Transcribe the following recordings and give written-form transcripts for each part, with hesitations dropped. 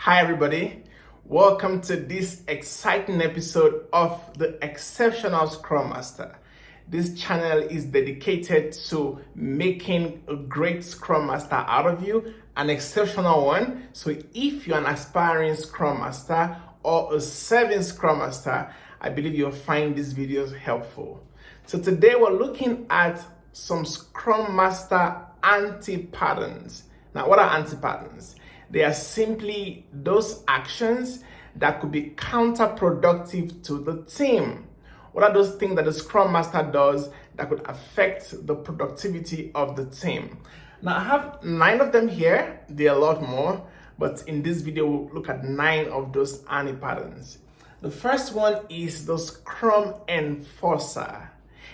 Hi everybody, welcome to this exciting episode of the Exceptional Scrum Master. This channel is dedicated to making a great Scrum Master out of you, an exceptional one. So if you're an aspiring Scrum Master or a serving Scrum Master, I believe you'll find these videos helpful. So today we're looking at some Scrum Master anti-patterns. Now, what are anti-patterns? They are simply those actions that could be counterproductive to the team. What are those things that the Scrum Master does that could affect the productivity of the team? Now, I have 9 of them here. There are a lot more, but in this video, we'll look at 9 of those anti-patterns. The first one is the Scrum Enforcer.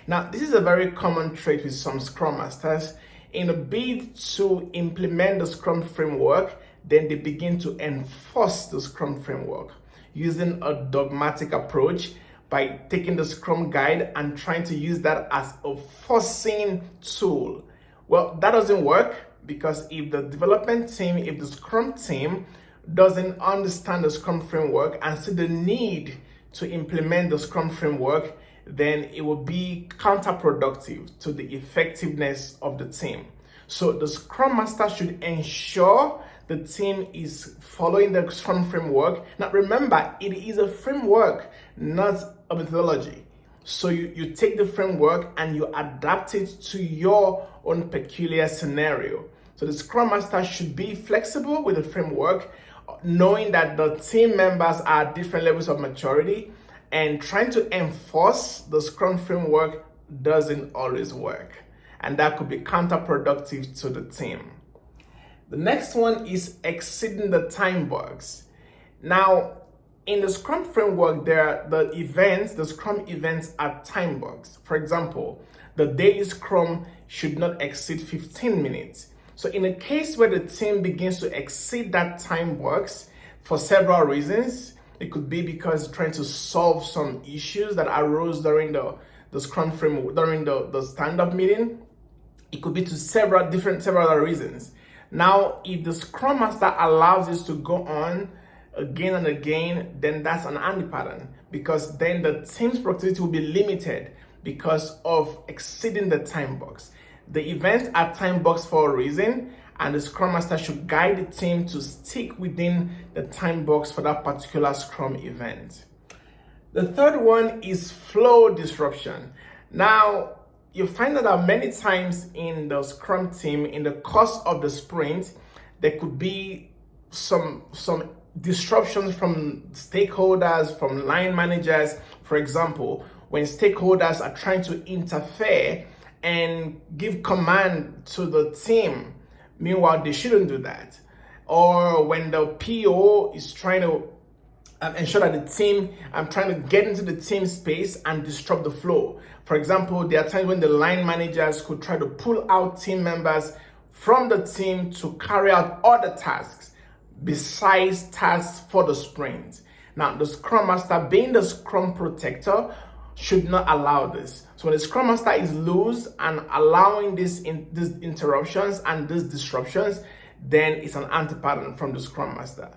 Now, this is a very common trait with some Scrum Masters. In a bid to implement the Scrum framework, then they begin to enforce the Scrum framework using a dogmatic approach by taking the Scrum guide and trying to use that as a forcing tool. Well, that doesn't work because if the development team, if the Scrum team doesn't understand the Scrum framework and see the need to implement the Scrum framework, then it will be counterproductive to the effectiveness of the team. So the Scrum Master should ensure the team is following the Scrum framework. Now remember, it is a framework, not a methodology. So you take the framework and you adapt it to your own peculiar scenario. So the Scrum Master should be flexible with the framework, knowing that the team members are at different levels of maturity, and trying to enforce the Scrum framework doesn't always work. And that could be counterproductive to the team. The next one is exceeding the time box. Now, in the Scrum framework, the Scrum events are time boxed. For example, the daily Scrum should not exceed 15 minutes. So in a case where the team begins to exceed that time box for several reasons, it could be because trying to solve some issues that arose during the Scrum framework, during the stand-up meeting. It could be to several other reasons. Now, if the Scrum Master allows this to go on again and again, then that's an anti-pattern, because then the team's productivity will be limited because of exceeding the time box. The events are time boxed for a reason, and the Scrum Master should guide the team to stick within the time box for that particular Scrum event. The third one is flow disruption. Now, you find that many times in the Scrum team, in the course of the sprint, there could be some disruptions from stakeholders, from line managers. For example, when stakeholders are trying to interfere and give command to the team, meanwhile they shouldn't do that. Or when the PO is trying to ensure that the team, I'm trying to get into the team space and disrupt the flow. For example, there are times when the line managers could try to pull out team members from the team to carry out other tasks besides tasks for the sprint. Now, the Scrum Master, being the Scrum protector, should not allow this. So when the Scrum Master is loose and allowing these interruptions and these disruptions, then it's an anti-pattern from the Scrum Master.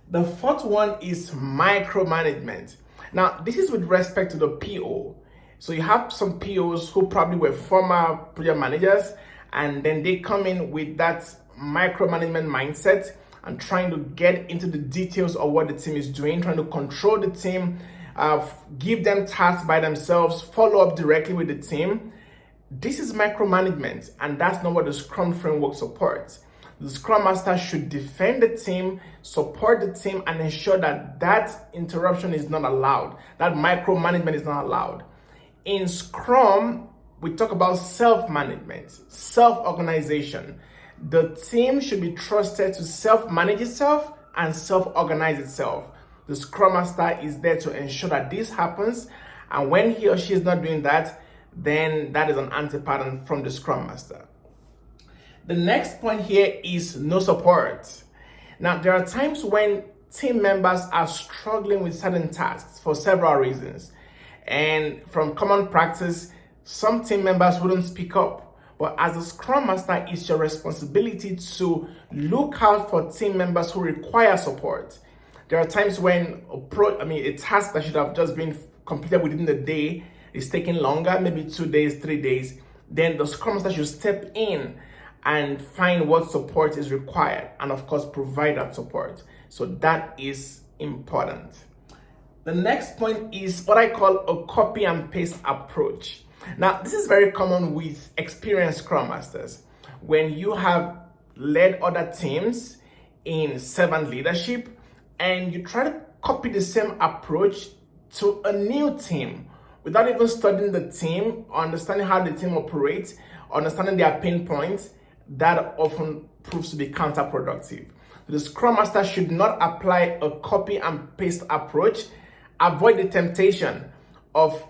The fourth one is micromanagement. Now, this is with respect to the PO. So you have some POs who probably were former project managers, and then they come in with that micromanagement mindset and trying to get into the details of what the team is doing, trying to control the team, give them tasks by themselves, follow up directly with the team. This is micromanagement, and that's not what the Scrum framework supports. The Scrum Master should defend the team, support the team, and ensure that that interruption is not allowed, that micromanagement is not allowed. In Scrum, we talk about self-management, self-organization. The team should be trusted to self-manage itself and self-organize itself. The Scrum Master is there to ensure that this happens, and when he or she is not doing that, then that is an anti-pattern from the Scrum Master. The next point here is no support. Now, there are times when team members are struggling with certain tasks for several reasons. And from common practice, some team members wouldn't speak up. But as a Scrum Master, it's your responsibility to look out for team members who require support. There are times when a task that should have just been completed within the day is taking longer, maybe 2 days, 3 days. Then the Scrum Master should step in and find what support is required and of course provide that support. So that is important. The next point is what I call a copy and paste approach. Now, this is very common with experienced Scrum Masters. When you have led other teams in servant leadership and you try to copy the same approach to a new team without even studying the team, understanding how the team operates, understanding their pain points, that often proves to be counterproductive. The Scrum Master should not apply a copy and paste approach. Avoid the temptation of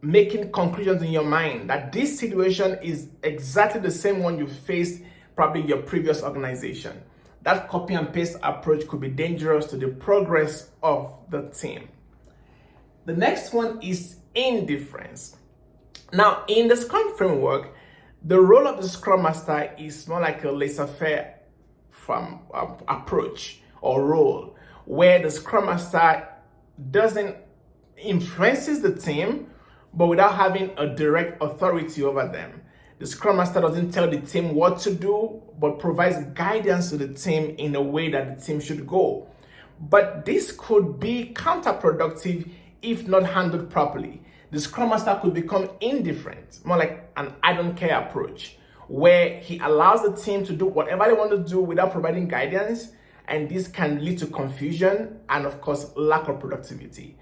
making conclusions in your mind that this situation is exactly the same one you faced probably in your previous organization. That copy and paste approach could be dangerous to the progress of the team. The next one is indifference. Now, in the Scrum framework, the role of the Scrum Master is more like a laissez-faire approach or role, where the Scrum Master doesn't influences the team, but without having a direct authority over them. The Scrum Master doesn't tell the team what to do, but provides guidance to the team in a way that the team should go. But this could be counterproductive if not handled properly. The Scrum Master could become indifferent, more like an I don't care approach, where he allows the team to do whatever they want to do without providing guidance, and this can lead to confusion and of course lack of productivity.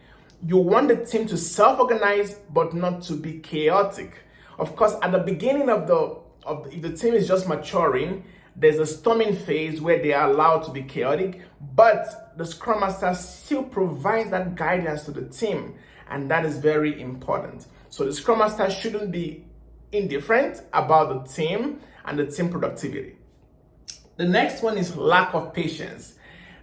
You want the team to self-organize, but not to be chaotic. Of course, at the beginning if the team is just maturing, there's a storming phase where they are allowed to be chaotic, but the Scrum Master still provides that guidance to the team, and that is very important. So the Scrum Master shouldn't be indifferent about the team and the team productivity. The next one is lack of patience.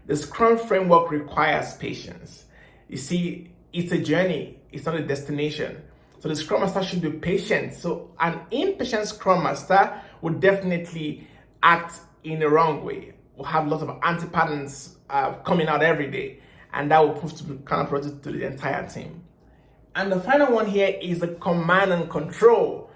The Scrum framework requires patience. You see, it's a journey, it's not a destination. So the Scrum Master should be patient. So an impatient Scrum Master would definitely act in the wrong way. Will have lots of anti-patterns coming out every day, and that will prove to be counterproductive to the entire team. And the final one here is the command and control.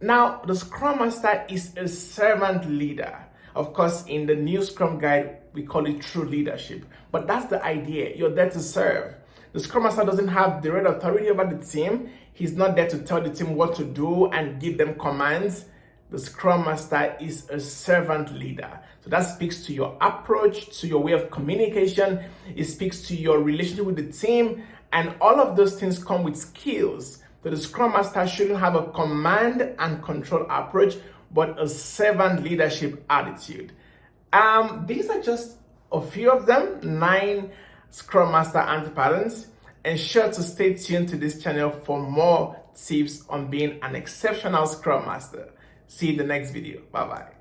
Now, the Scrum Master is a servant leader. Of course, in the new Scrum Guide, we call it true leadership. But that's the idea. You're there to serve. The Scrum Master doesn't have direct authority over the team. He's not there to tell the team what to do and give them commands. The Scrum Master is a servant leader. So that speaks to your approach, to your way of communication. It speaks to your relationship with the team. And all of those things come with skills. So the Scrum Master shouldn't have a command and control approach, but a servant leadership attitude. These are just a few of them, 9 Scrum Master anti-patterns. Ensure to stay tuned to this channel for more tips on being an exceptional Scrum Master. See you in the next video. Bye-bye.